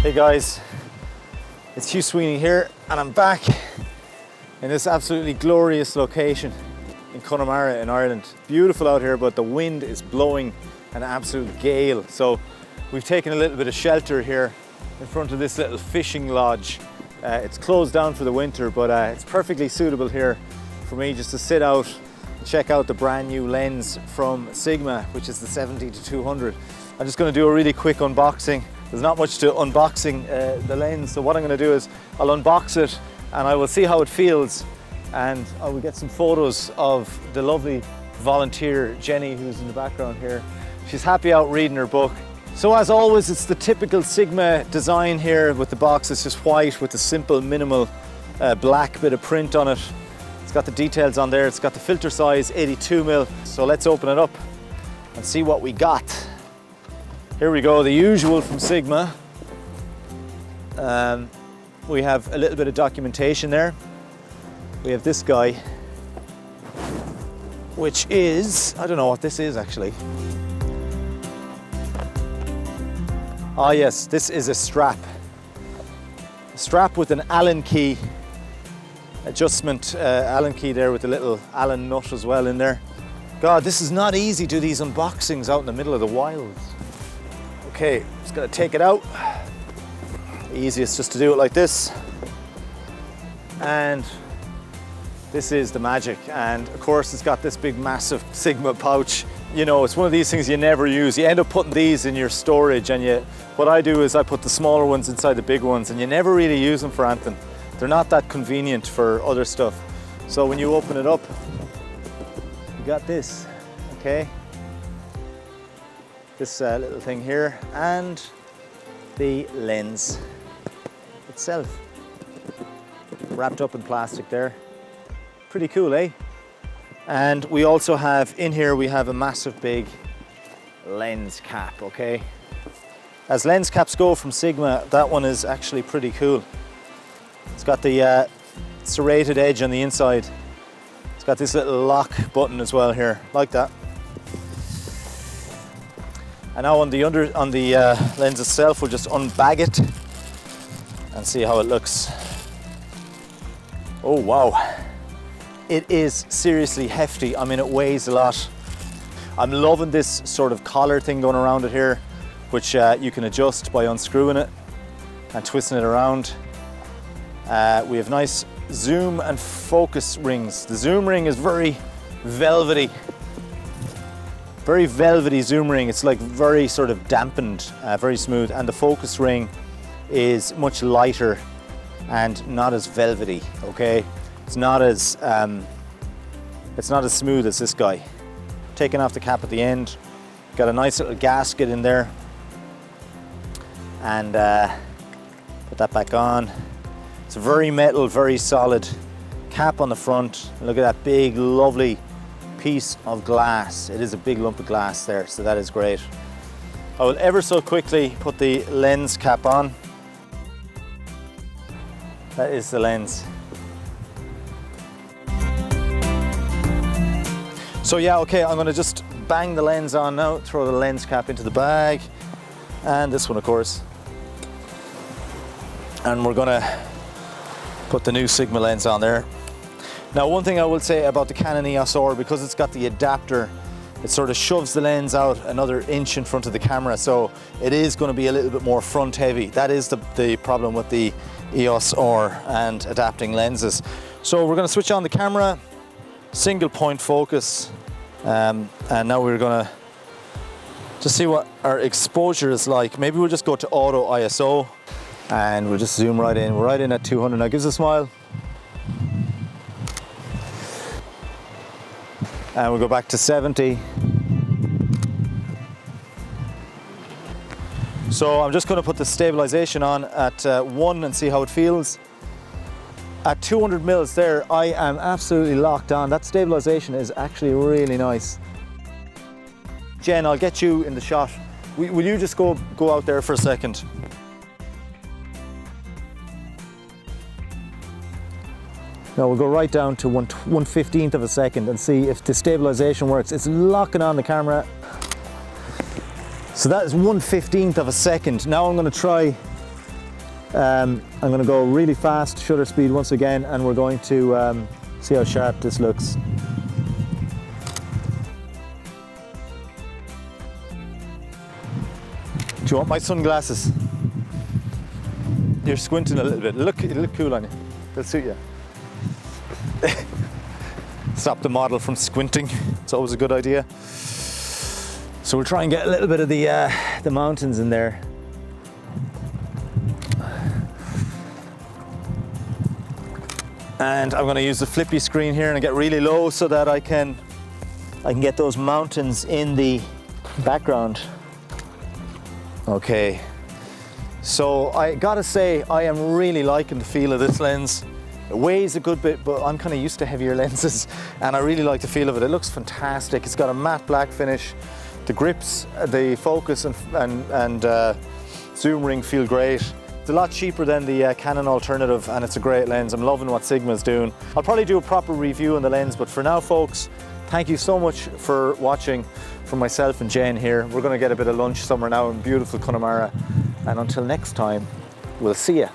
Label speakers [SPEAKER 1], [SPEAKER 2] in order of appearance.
[SPEAKER 1] Hey guys, it's Hugh Sweeney here, and I'm back in this absolutely glorious location in Connemara in Ireland. Beautiful out here, but the wind is blowing an absolute gale. So we've taken a little bit of shelter here in front of this little fishing lodge. It's closed down for the winter, but it's perfectly suitable here for me just to sit out and check out the brand new lens from Sigma, which is the 70-200. I'm just going to do a really quick unboxing. There's not much to unboxing the lens, so what I'm going to do is I'll unbox it and I will see how it feels, and I will get some photos of the lovely volunteer Jenny who's in the background here. She's happy out reading her book. So as always, it's the typical Sigma design here with the box. It's just white with a simple minimal black bit of print on it. It's got the details on there. It's got the filter size 82mm. So let's open it up and see what we got. Here we go, the usual from Sigma. We have a little bit of documentation there. We have this guy, which is, I don't know what this is actually. Ah yes, this is a strap. A strap with an Allen key adjustment, Allen key there with a little Allen nut as well in there. God, this is not easy to do these unboxings out in the middle of the wilds. Okay, just gonna take it out. Easiest just to do it like this. And this is the magic. And of course it's got this big massive Sigma pouch. You know, it's one of these things you never use. You end up putting these in your storage, and what I do is I put the smaller ones inside the big ones, and you never really use them for anything. They're not that convenient for other stuff. So when you open it up, you got this, okay? This little thing here, and the lens itself, wrapped up in plastic there. Pretty cool, eh? And we also have, in here, we have a massive big lens cap, okay? As lens caps go from Sigma, that one is actually pretty cool. It's got the serrated edge on the inside. It's got this little lock button as well here, like that. And now on the lens itself, we'll just unbag it and see how it looks. Oh wow, it is seriously hefty. I mean, it weighs a lot. I'm loving this sort of collar thing going around it here, which you can adjust by unscrewing it and twisting it around. We have nice zoom and focus rings. The zoom ring is very velvety. Very velvety zoom ring. It's like very sort of dampened, very smooth. And the focus ring is much lighter and not as velvety, okay? It's not as smooth as this guy. Taking off the cap at the end. Got a nice little gasket in there. And put that back on. It's a very metal, very solid cap on the front. Look at that big, lovely piece of glass. It is a big lump of glass there, so that is great. I will ever so quickly put the lens cap on. That is the lens. So yeah, okay, I'm gonna just bang the lens on now, throw the lens cap into the bag, and this one of course. And we're gonna put the new Sigma lens on there. Now, one thing I will say about the Canon Eos-R, because it's got the adapter, it sort of shoves the lens out another inch in front of the camera, so it is going to be a little bit more front heavy. That is the problem with the Eos-R and adapting lenses. So we're going to switch on the camera, single point focus, and now we're going to just see what our exposure is like. Maybe we'll just go to auto ISO and we'll just zoom right in. We're right in at 200 now. Gives a smile. And we'll go back to 70. So I'm just going to put the stabilisation on at 1 and see how it feels. At 200 mils there, I am absolutely locked on. That stabilisation is actually really nice. Jen, I'll get you in the shot. Will you just go out there for a second? Now we'll go right down to 1/15th of a second and see if the stabilisation works. It's locking on the camera. So that is 1/15th of a second. Now I'm going to try I'm going to go really fast, shutter speed once again, and we're going to see how sharp this looks. Do you want my sunglasses? You're squinting a little bit. It'll look cool on you. They'll suit you. Stop the model from squinting. It's always a good idea. So we'll try and get a little bit of the mountains in there. And I'm going to use the flippy screen here and get really low so that I can get those mountains in the background. Okay. So I gotta say, I am really liking the feel of this lens. It weighs a good bit, but I'm kind of used to heavier lenses, and I really like the feel of it. It looks fantastic. It's got a matte black finish. The grips, the focus and zoom ring feel great. It's a lot cheaper than the Canon alternative, and it's a great lens. I'm loving what Sigma's doing. I'll probably do a proper review on the lens, but for now, folks, thank you so much for watching. From myself and Jen here. We're going to get a bit of lunch somewhere now in beautiful Connemara. And until next time, we'll see you.